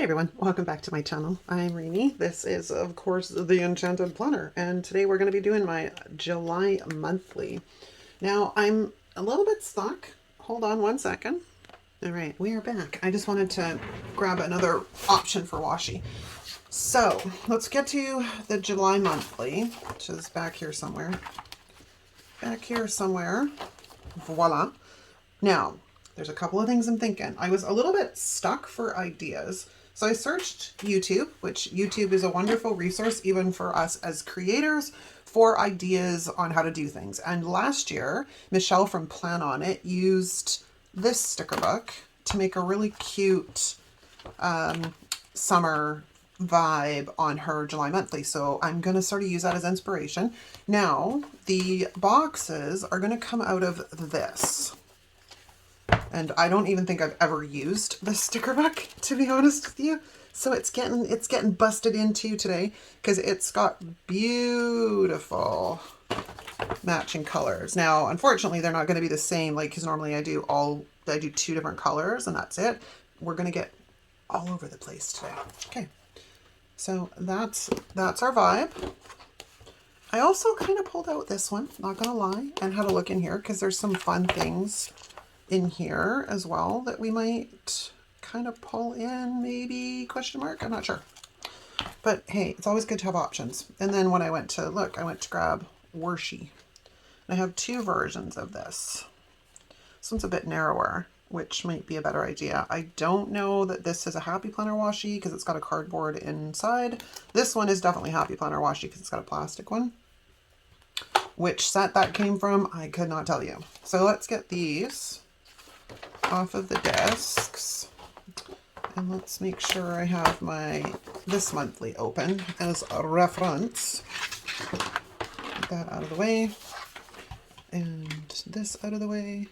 everyone, welcome back to my channel. I'm Rini. This is of course the Enchanted Planner, and today we're going to be doing my July monthly. Now I'm a little bit stuck. Hold on one second. All right, we are back. I just wanted to grab another option for washi. So let's get to the July monthly, which is back here somewhere. Back here somewhere. Voila. Now, there's a couple of things I'm thinking. I was a little bit stuck for ideas. So I searched YouTube, which YouTube is a wonderful resource even for us as creators for ideas on how to do things. And last year, Michelle from Plan On It used this sticker book to make a really cute summer vibe on her July monthly. So I'm going to sort of use that as inspiration. Now, the boxes are going to come out of this. And I don't even think I've ever used this sticker book, to be honest with you. So it's getting busted into today because it's got beautiful matching colors. Now, unfortunately, they're not going to be the same, like, because normally I do two different colors and that's it. We're going to get all over the place today. Okay. So that's our vibe. I also kind of pulled out this one, not going to lie, and had a look in here because there's some fun things in here as well that we might kind of pull in, maybe, question mark, I'm not sure. But hey, it's always good to have options. And then when I went to look, I went to grab Washi. I have two versions of this. This one's a bit narrower, which might be a better idea. I don't know that this is a Happy Planner washi because it's got a cardboard inside. This one is definitely Happy Planner washi because it's got a plastic one. Which set that came from, I could not tell you. So let's get these off of the desks, and let's make sure I have this monthly open as a reference. Get that out of the way, and this out of the way,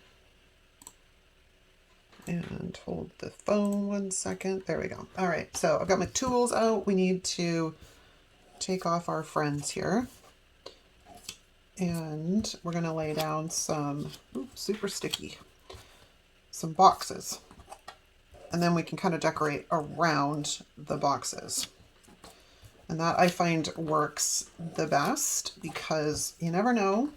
and hold the phone 1 second. There we go. All right, so I've got my tools out. We need to take off our friends here, and we're going to lay down some super sticky, some boxes, and then we can kind of decorate around the boxes. And that I find works the best because you never know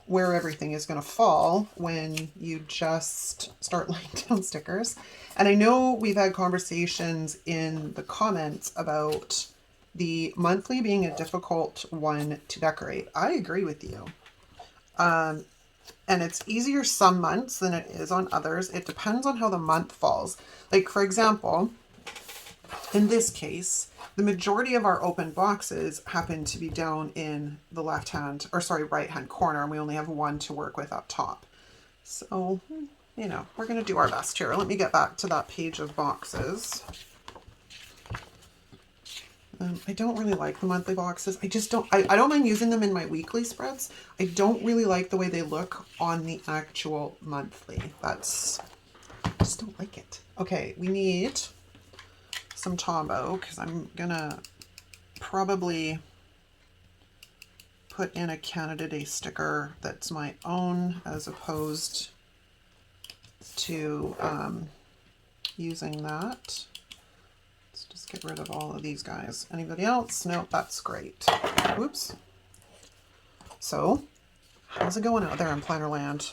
where everything is going to fall when you just start laying down stickers. And I know we've had conversations in the comments about the monthly being a difficult one to decorate. I agree with you. And it's easier some months than it is on others. It depends on how the month falls. Like, for example, in this case, the majority of our open boxes happen to be down in the right-hand corner, and we only have one to work with up top. So, you know, we're going to do our best here. Let me get back to that page of boxes. I don't really like the monthly boxes. I don't mind using them in my weekly spreads. I don't really like the way they look on the actual monthly. I just don't like it. Okay, we need some Tombow because I'm gonna probably put in a Canada Day sticker that's my own as opposed to using that. Just get rid of all of these guys. Anybody else? No, that's great. Whoops. So, how's it going out there in Plannerland?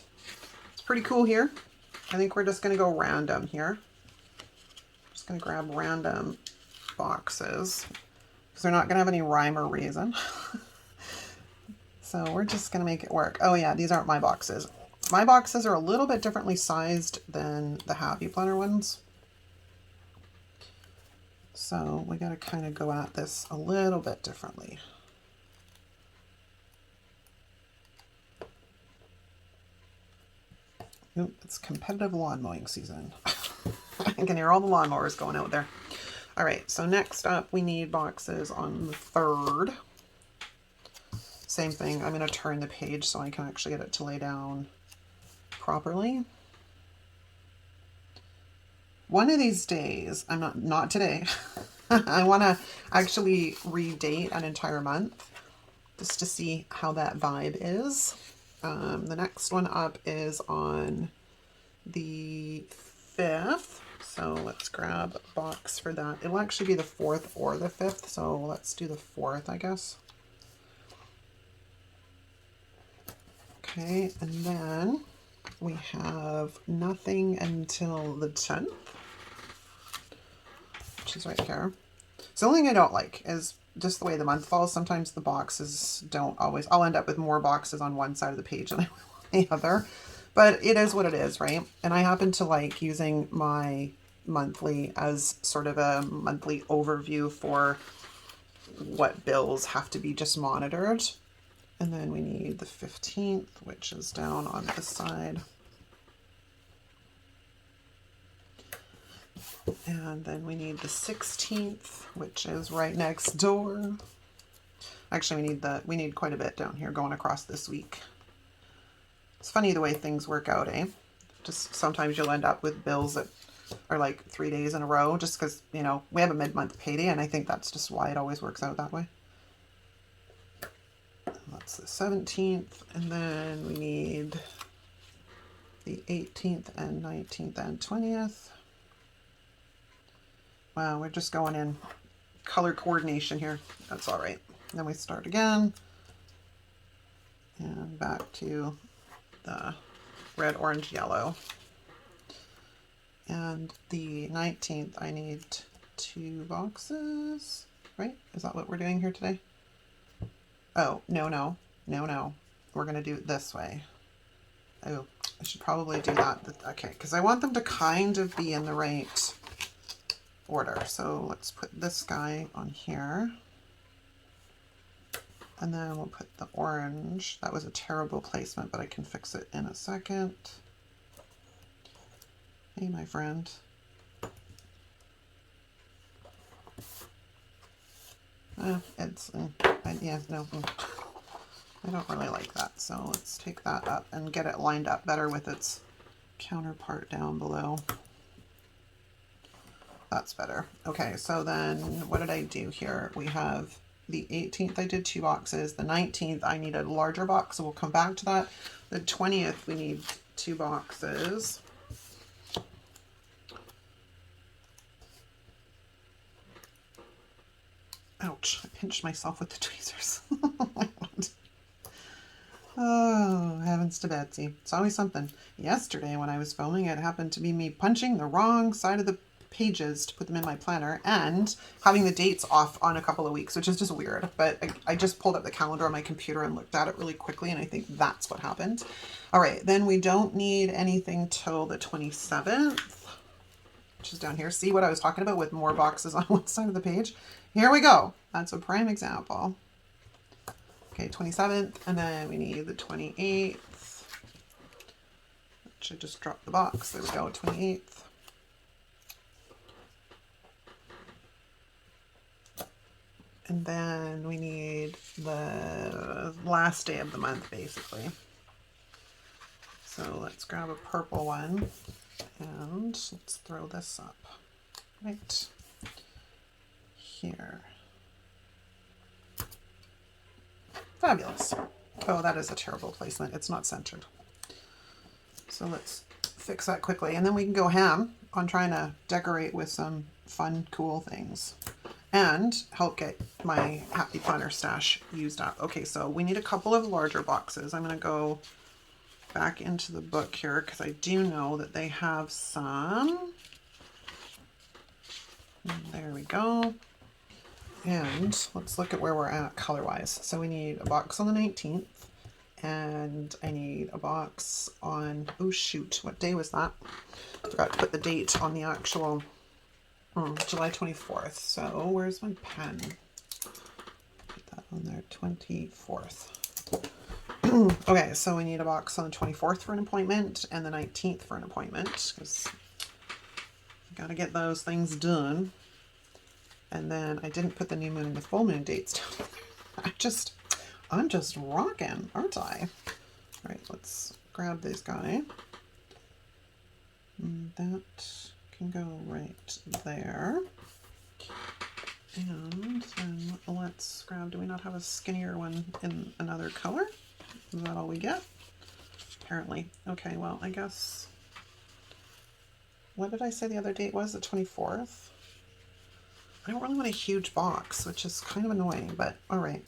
It's pretty cool here. I think we're just going to go random here. Just going to grab random boxes because they're not going to have any rhyme or reason. So we're just going to make it work. Oh yeah, these aren't my boxes. My boxes are a little bit differently sized than the Happy Planner ones. So we got to kind of go at this a little bit differently. Oop, it's competitive lawn mowing season. I can hear all the lawnmowers going out there. All right, so next up we need boxes on the 3rd. Same thing, I'm going to turn the page so I can actually get it to lay down properly. One of these days, not today, I want to actually redate an entire month just to see how that vibe is. The next one up is on the 5th, So let's grab a box for that. It'll actually be the 4th or the 5th, so let's do the 4th, I guess. Okay, and then we have nothing until the 10th, which is right here. So the only thing I don't like is just the way the month falls. Sometimes the boxes don't always, I'll end up with more boxes on one side of the page than I will on the other, but it is what it is, right? And I happen to like using my monthly as sort of a monthly overview for what bills have to be just monitored. And then we need the 15th, which is down on this side. And then we need the 16th, which is right next door. Actually, we need quite a bit down here going across this week. It's funny the way things work out, eh? Just sometimes you'll end up with bills that are like 3 days in a row just because, you know, we have a mid-month payday, and I think that's just why it always works out that way. That's the 17th, and then we need the 18th and 19th and 20th. Wow, we're just going in color coordination here. That's all right. Then we start again. And back to the red, orange, yellow. And the 19th, I need 2 boxes, right? Is that what we're doing here today? Oh, no. We're going to do it this way. Oh, I should probably do that. Okay, because I want them to kind of be in the right order. So let's put this guy on here. And then we'll put the orange. That was a terrible placement, but I can fix it in a second. Hey, my friend. Yeah, no. I don't really like that. So let's take that up and get it lined up better with its counterpart down below. That's better. Okay, so then what did I do here? We have the 18th, I did 2 boxes. The 19th, I need a larger box, so we'll come back to that. The 20th, we need 2 boxes. Ouch, I pinched myself with the tweezers. Oh my God. Oh, heavens to Betsy. It's always something. Yesterday when I was filming, it happened to be me punching the wrong side of the pages to put them in my planner and having the dates off on a couple of weeks, which is just weird. But I just pulled up the calendar on my computer and looked at it really quickly, and I think that's what happened. All right, then we don't need anything till the 27th, which is down here. See what I was talking about with more boxes on one side of the page? Here we go. That's a prime example. Okay, 27th, and then we need the 28th. Should just drop the box. There we go, 28th. And then we need the last day of the month, basically. So let's grab a purple one and let's throw this up right here. Fabulous. Oh, that is a terrible placement. It's not centered. So let's fix that quickly. And then we can go ham on trying to decorate with some fun, cool things and help get my Happy Planner stash used up. Okay, so we need a couple of larger boxes. I'm going to go back into the book here because I do know that they have some. There we go. And let's look at where we're at color-wise. So we need a box on the 19th, and I need a box on, oh shoot, what day was that? I forgot to put the date on the actual July 24th. So where's my pen? Put that on there, 24th. Okay, so we need a box on the 24th for an appointment and the 19th for an appointment because you got to get those things done. And then I didn't put the new moon and the full moon dates down. I'm just rocking, aren't I? All right, let's grab this guy. That can go right there. And then let's grab, do we not have a skinnier one in another color? Is that all we get? Apparently. Okay, well, I guess what did I say the other date was? The 24th? I don't really want a huge box, which is kind of annoying, but all right.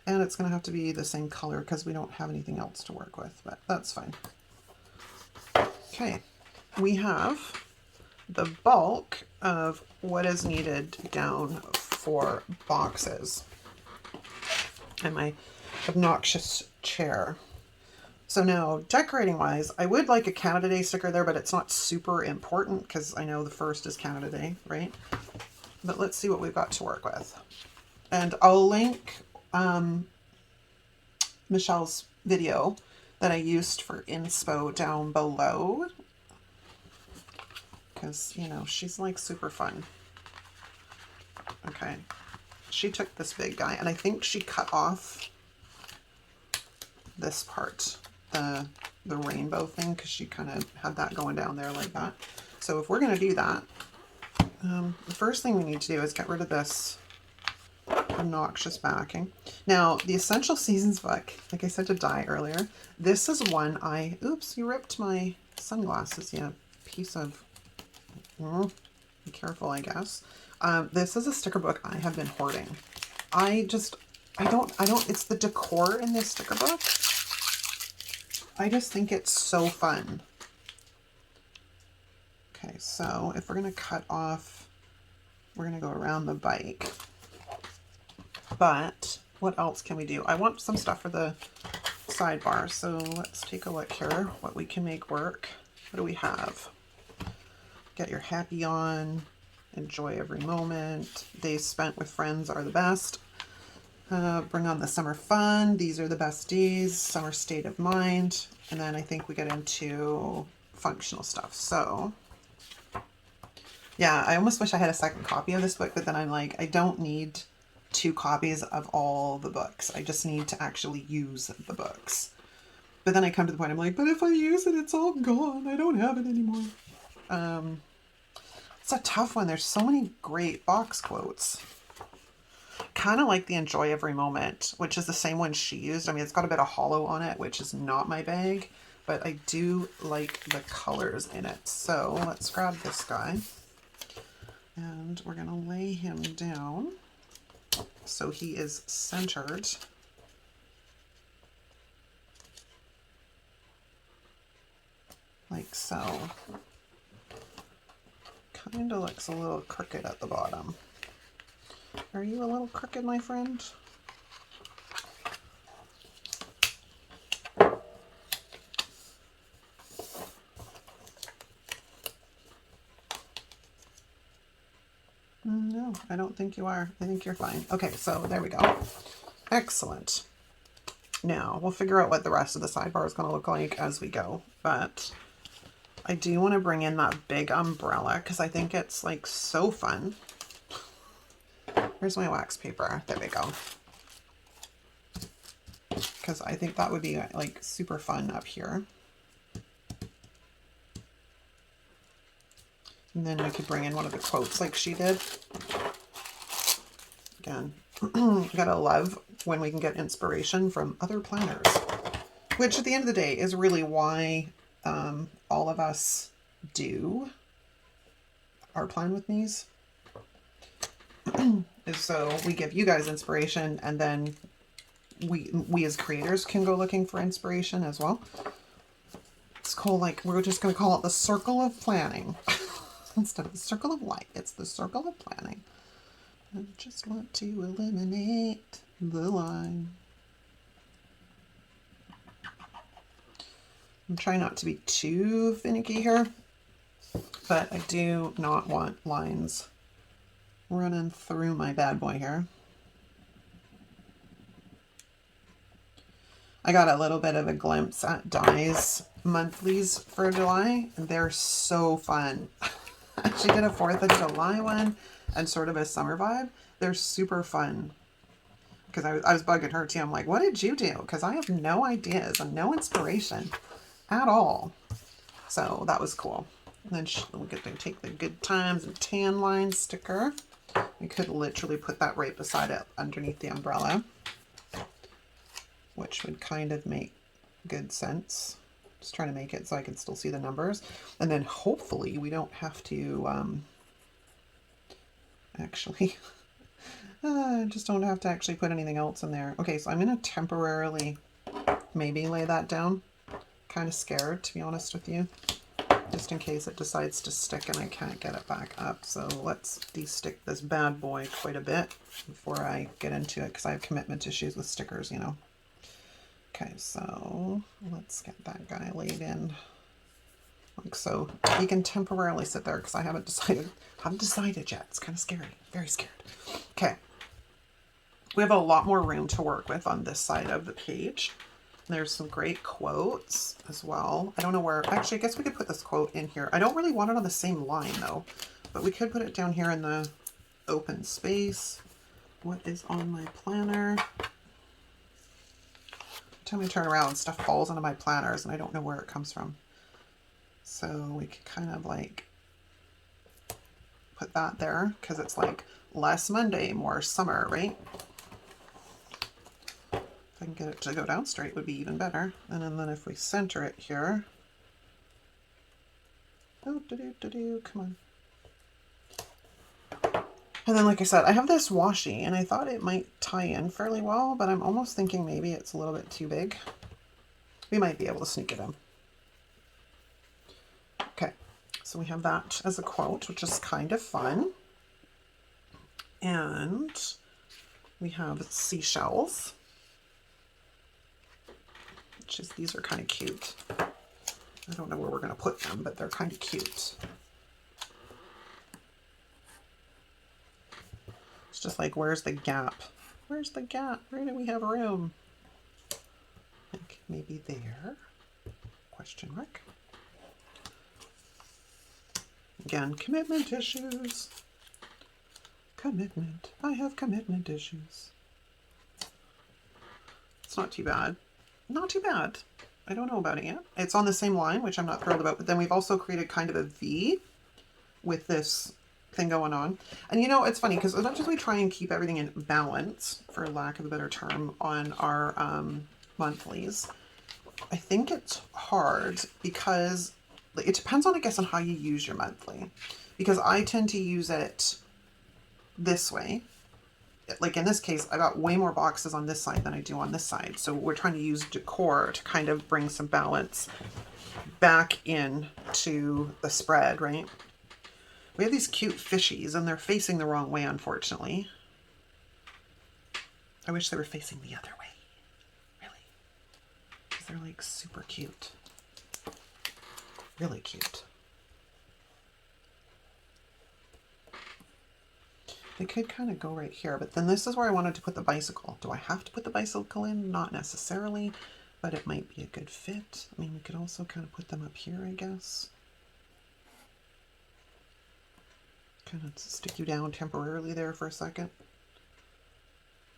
And it's going to have to be the same color because we don't have anything else to work with, but that's fine. Okay, we have the bulk of what is needed down for boxes and my obnoxious chair. So now, decorating wise, I would like a Canada Day sticker there, but it's not super important because I know the 1st is Canada Day, right? But let's see what we've got to work with. And I'll link Michelle's video that I used for inspo down below because, you know, she's like super fun. Okay, she took this big guy and I think she cut off this part, the rainbow thing, because she kind of had that going down there like that. So if we're going to do that, the first thing we need to do is get rid of this obnoxious backing. Now, the Essential Seasons book, like I said to Di earlier, this is one oops, you ripped my sunglasses, yeah, piece of, be careful, I guess. This is a sticker book I have been hoarding. I don't, it's the decor in this sticker book. I just think it's so fun. Okay, so if we're going to cut off, we're going to go around the bike. But what else can we do? I want some stuff for the sidebar. So let's take a look here, what we can make work. What do we have? Get your happy on, enjoy every moment. Days spent with friends are the best. Bring on the summer fun. These are the best days. Summer state of mind. And then I think we get into functional stuff. So yeah, I almost wish I had a second copy of this book, but then I'm like, I don't need 2 copies of all the books. I just need to actually use the books. But then I come to the point, I'm like, but if I use it, it's all gone. I don't have it anymore. It's a tough one. There's so many great box quotes. Kind of like the Enjoy Every Moment, which is the same one she used. I mean, it's got a bit of hollow on it, which is not my bag, but I do like the colors in it. So let's grab this guy and we're going to lay him down so he is centered. Like so. Kind of looks a little crooked at the bottom. Are you a little crooked, my friend? No, I don't think you are. I think you're fine. Okay, so there we go. Excellent. Now, we'll figure out what the rest of the sidebar is going to look like as we go. But I do want to bring in that big umbrella because I think it's like so fun. Here's my wax paper. There we go. Because I think that would be like super fun up here. And then we could bring in one of the quotes like she did. Again, you gotta love when we can get inspiration from other planners, which at the end of the day is really why all of us do our Plan With Me's. Is so we give you guys inspiration, and then we as creators can go looking for inspiration as well. It's called, like, we're just going to call it the circle of planning. Instead of the circle of life, it's the circle of planning. I just want to eliminate the line. I'm trying not to be too finicky here, but I do not want lines running through my bad boy here. I got a little bit of a glimpse at Di's monthlies for July, and they're so fun. She did a 4th of July one and sort of a summer vibe. They're super fun. Because I was bugging her too. I'm like, what did you do? Because I have no ideas and no inspiration at all. So that was cool. And then we get to take the Good Times and Tan Line sticker. We could literally put that right beside it underneath the umbrella, which would kind of make good sense. Just trying to make it so I can still see the numbers. And then hopefully we don't have to actually, just don't have to actually put anything else in there. Okay, so I'm going to temporarily maybe lay that down. Kind of scared, to be honest with you, just in case it decides to stick and I can't get it back up. So let's de-stick this bad boy quite a bit before I get into it, because I have commitment issues with stickers, you know. Okay, so let's get that guy laid in like so. He can temporarily sit there because I haven't decided yet. It's kind of scary, very scared. Okay, we have a lot more room to work with on this side of the page. There's some great quotes as well. I don't know where, actually I guess we could put this quote in here. I don't really want it on the same line though, but we could put it down here in the open space. What is on my planner? Every time I turn around, stuff falls into my planners and I don't know where it comes from. So we could kind of like put that there because it's like less Monday, more summer, right? If I can get it to go down straight would be even better. And then if we center it here, come on. And then, like I said, I have this washi, and I thought it might tie in fairly well, but I'm almost thinking maybe it's a little bit too big. We might be able to sneak it in. Okay, so we have that as a quote, which is kind of fun. And we have seashells, which is, these are kind of cute. I don't know where we're going to put them, but they're kind of cute. It's just like, where's the gap? Where's the gap? Where do we have room? Like maybe there? Question mark. Again, commitment issues. Commitment. I have commitment issues. It's not too bad. Not too bad. I don't know about it yet. It's on the same line, which I'm not thrilled about, but then we've also created kind of a V with this thing going on. And you know, it's funny because as much as we try and keep everything in balance, for lack of a better term, on our monthlies, I think it's hard because it depends on, I guess, on how you use your monthly. Because I tend to use it this way. Like in this case, I got way more boxes on this side than I do on this side. So we're trying to use decor to kind of bring some balance back in to the spread, right? We have these cute fishies and they're facing the wrong way, unfortunately. I wish they were facing the other way, really. Because they're like super cute. Really cute. They could kind of go right here, but then this is where I wanted to put the bicycle. Do I have to put the bicycle in? Not necessarily, but it might be a good fit. I mean, we could also kind of put them up here, I guess. Kind of stick you down temporarily there for a second.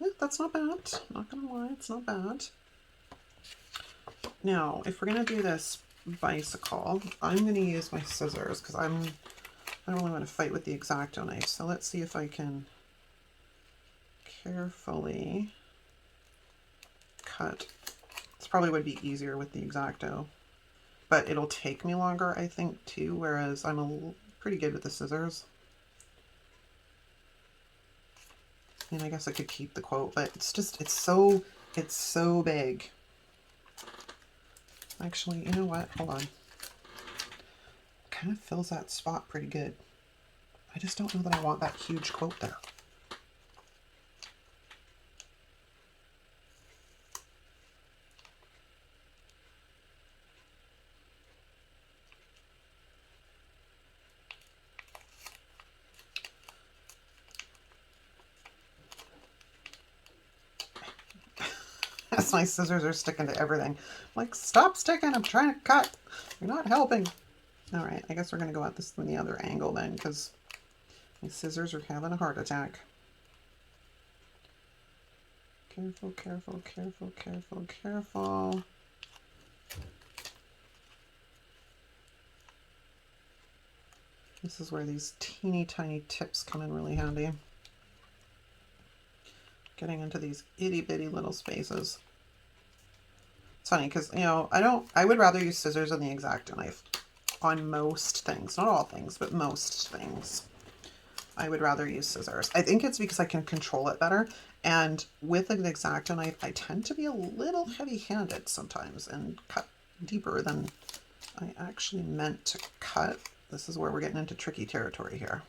Yeah, that's not bad. Not gonna lie, it's not bad. Now, if we're gonna do this bicycle, I'm gonna use my scissors because I don't really want to fight with the X-Acto knife. So let's see if I can carefully cut. This probably would be easier with the X-Acto, but it'll take me longer, I think, too, whereas I'm pretty good with the scissors. And I guess I could keep the quote, but it's just, it's so big. Actually, you know what? Hold on. Kind of fills that spot pretty good. I just don't know that I want that huge quote there. As my scissors are sticking to everything. I'm like, stop sticking, I'm trying to cut. You're not helping. All right, I guess we're going to go at this from the other angle then, because my scissors are having a heart attack. Careful, careful, careful, careful, careful. This is where these teeny tiny tips come in really handy. Getting into these itty bitty little spaces. It's funny because, you know, I would rather use scissors than the X-Acto knife on most things. Not all things, but most things. I would rather use scissors. I think it's because I can control it better. And with an X-Acto knife, I tend to be a little heavy-handed sometimes and cut deeper than I actually meant to cut. This is where we're getting into tricky territory here.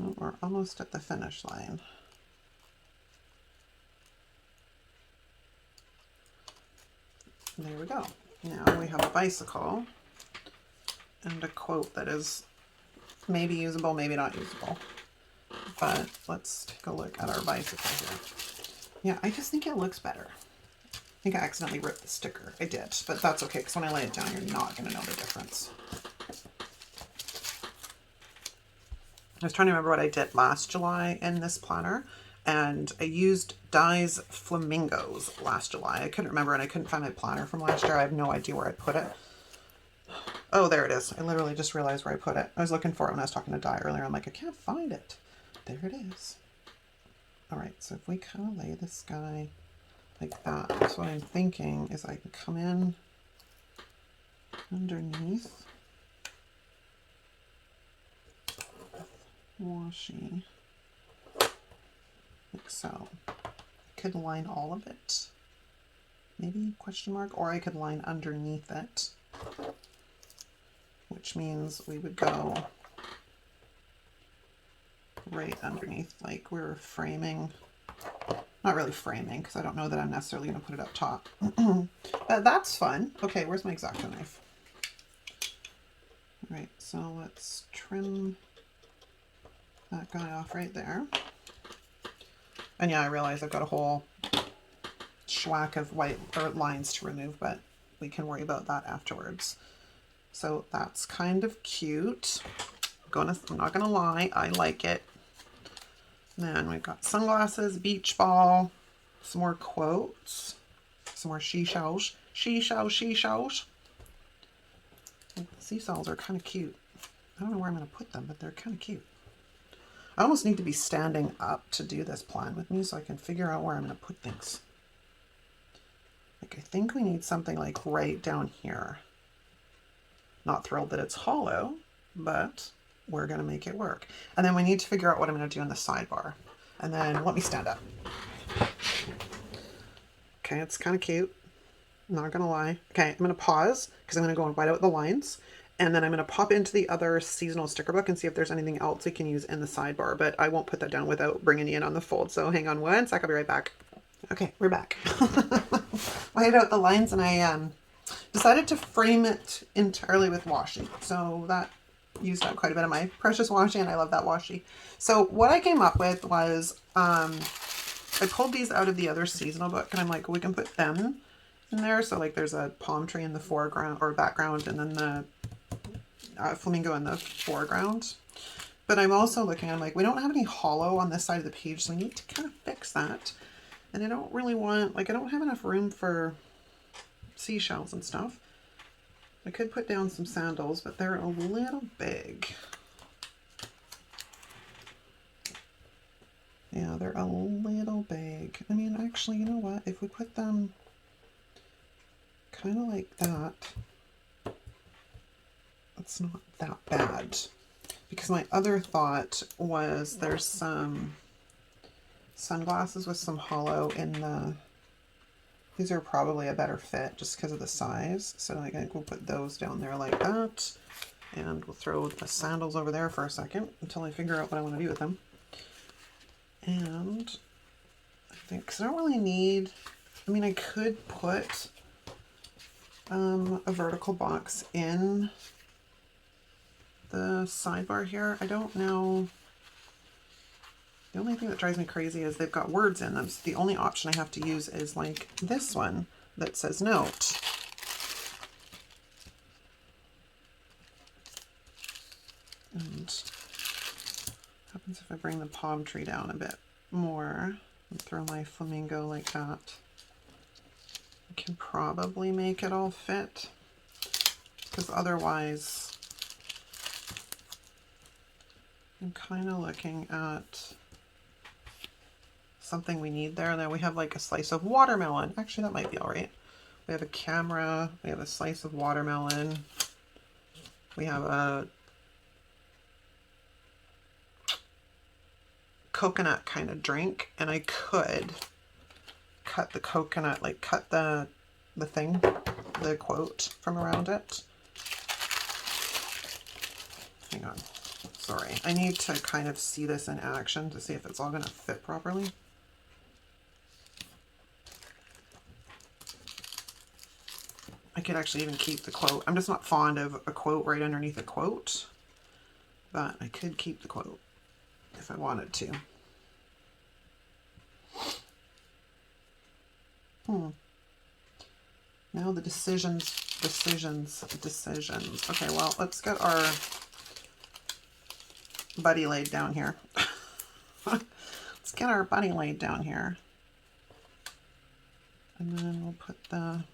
Oh, we're almost at the finish line. There we go. Now we have a bicycle and a quote that is maybe usable, maybe not usable. But let's take a look at our bicycle here. Yeah, I just think it looks better. I think I accidentally ripped the sticker. I did, but that's okay because when I lay it down, you're not going to know the difference. I was trying to remember what I did last July in this planner, and I used Dye's Flamingos last July. I couldn't remember, and I couldn't find my planner from last year. I have no idea where I put it. Oh, there it is. I literally just realized where I put it. I was looking for it when I was talking to Dye earlier. I'm like, I can't find it. There it is. All right, so if we kind of lay this guy like that, that's what I'm thinking is I can come in underneath washi, like so. I could line all of it, maybe question mark, or I could line underneath it, which means we would go right underneath, like we're framing, not really framing, because I don't know that I'm necessarily going to put it up top. But that's fun. Okay, where's my X-Acto knife? All right, so let's trim that guy off right there. And yeah, I realize I've got a whole schwack of white or lines to remove, but we can worry about that afterwards. So that's kind of cute. I'm not gonna lie, I like it. And then we've got sunglasses, beach ball, some more quotes, some more seashells. Seashells. The seashells are kind of cute. I don't know where I'm gonna put them, but they're kind of cute. I almost need to be standing up to do this plan with me so I can figure out where I'm going to put things. Like, I think we need something like right down here. Not thrilled that it's hollow, but we're going to make it work. And then we need to figure out what I'm going to do in the sidebar. And then let me stand up. Okay, it's kind of cute. Not going to lie. Okay, I'm going to pause because I'm going to go and white out the lines. And then I'm going to pop into the other seasonal sticker book and see if there's anything else we can use in the sidebar. But I won't put that down without bringing you in on the fold. So hang on one sec. I'll be right back. Okay, we're back. White out the lines and I decided to frame it entirely with washi. So that used up quite a bit of my precious washi, and I love that washi. So what I came up with was I pulled these out of the other seasonal book and I'm like, we can put them in there. So like there's a palm tree in the foreground or background, and then the flamingo in the foreground. But I'm also looking, I'm like, we don't have any hollow on this side of the page, so we need to kind of fix that. And I don't really want, like, I don't have enough room for seashells and stuff. I could put down some sandals, but they're a little big. Yeah, they're a little big. I mean, actually, you know what? If we put them kind of like that, it's not that bad. Because my other thought was there's some sunglasses with some hollow in the, these are probably a better fit just because of the size. So I think we'll put those down there like that. And we'll throw the sandals over there for a second until I figure out what I want to do with them. And I think, because I don't really need, I mean, I could put a vertical box in the sidebar here. I don't know. The only thing that drives me crazy is they've got words in them. So the only option I have to use is like this one that says note. And what happens if I bring the palm tree down a bit more and throw my flamingo like that? I can probably make it all fit, because otherwise I'm kind of looking at something we need there. And then we have like a slice of watermelon. Actually, that might be all right. We have a camera, we have a slice of watermelon, we have a coconut kind of drink, and I could cut the coconut, like cut the thing, the quote from around it. Hang on, sorry. I need to kind of see this in action to see if it's all going to fit properly. I could actually even keep the quote. I'm just not fond of a quote right underneath a quote, but I could keep the quote if I wanted to. Now the decisions. Okay, well, let's get our buddy laid down here. Let's get our buddy laid down here. And then we'll put the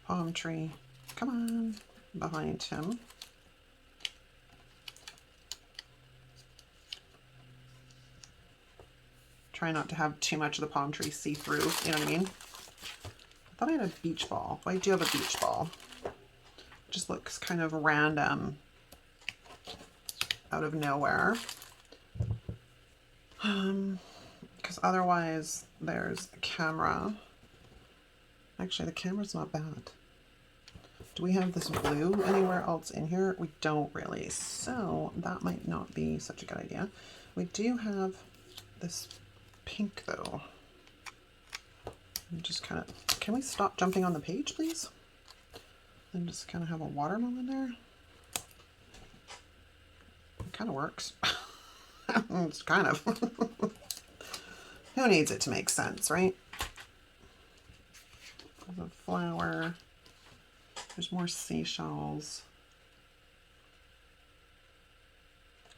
palm tree, come on, behind him. Try not to have too much of the palm tree see through, you know what I mean? I thought I had a beach ball. Well, I do have a beach ball. It just looks kind of random out of nowhere. Because otherwise there's a camera. Actually, the camera's not bad. Do we have this blue anywhere else in here? We don't really, so that might not be such a good idea. We do have this pink though. I'm just kind of, can we stop jumping on the page, please? And just kind of have a watermelon there. It kind of works. It's kind of. Who needs it to make sense, right? There's a flower. There's more seashells.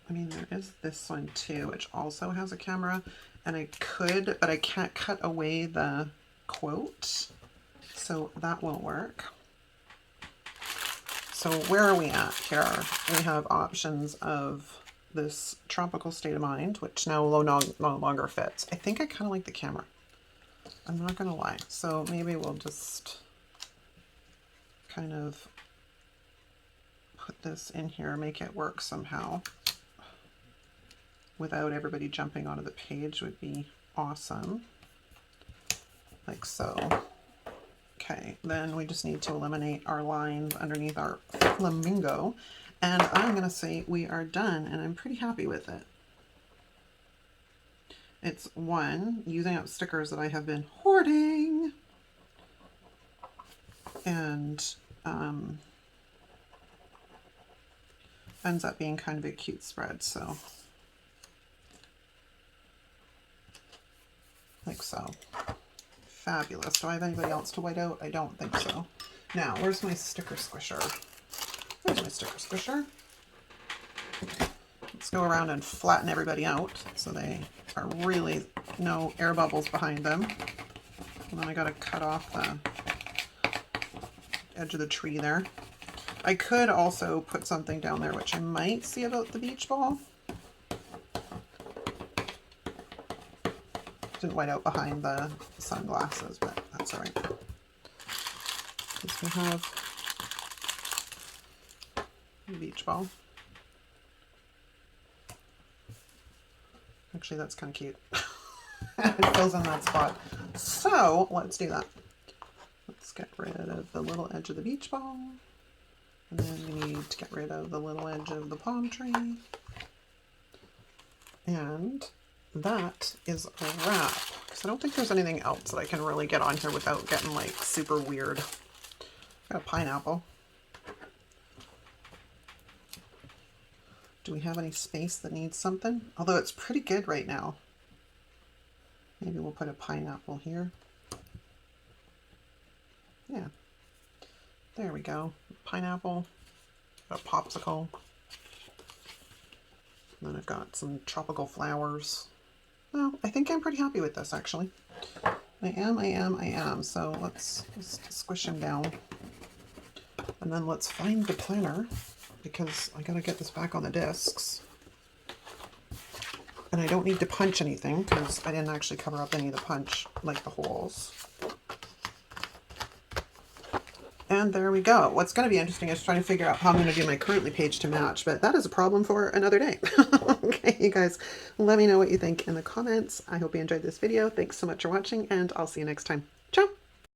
I mean, there is this one too, which also has a camera. And I could, but I can't cut away the quote. So that won't work. So where are we at here? We have options of this tropical state of mind, which now no longer fits. I think I kind of like the camera. I'm not going to lie. So maybe we'll just kind of put this in here, make it work somehow without everybody jumping onto the page would be awesome. Like so. Okay, then we just need to eliminate our lines underneath our flamingo. And I'm going to say we are done, and I'm pretty happy with it. It's one, using up stickers that I have been hoarding. And ends up being kind of a cute spread, so. Like so. Fabulous. Do I have anybody else to white out? I don't think so. Now, where's my sticker squisher? There's my sticker squisher. Let's go around and flatten everybody out so they are really no air bubbles behind them. And then I gotta cut off the edge of the tree there. I could also put something down there, which I might see about the beach ball. Didn't white out behind the sunglasses, but that's all right. Because we have the beach ball. Actually, that's kind of cute. It fills in that spot. So let's do that. Let's get rid of the little edge of the beach ball. And then we need to get rid of the little edge of the palm tree. And that is a wrap. Because I don't think there's anything else that I can really get on here without getting like super weird. Got a pineapple. Do we have any space that needs something? Although it's pretty good right now. Maybe we'll put a pineapple here. Yeah. There we go. Pineapple. A popsicle. And then I've got some tropical flowers. Well, I think I'm pretty happy with this actually. I am. So let's just squish him down. And then let's find the planner because I gotta get this back on the discs. And I don't need to punch anything because I didn't actually cover up any of the punch, like the holes. And there we go. What's going to be interesting is trying to figure out how I'm going to do my currently page to match, but that is a problem for another day. Okay, you guys, let me know what you think in the comments. I hope you enjoyed this video. Thanks so much for watching, and I'll see you next time. Ciao!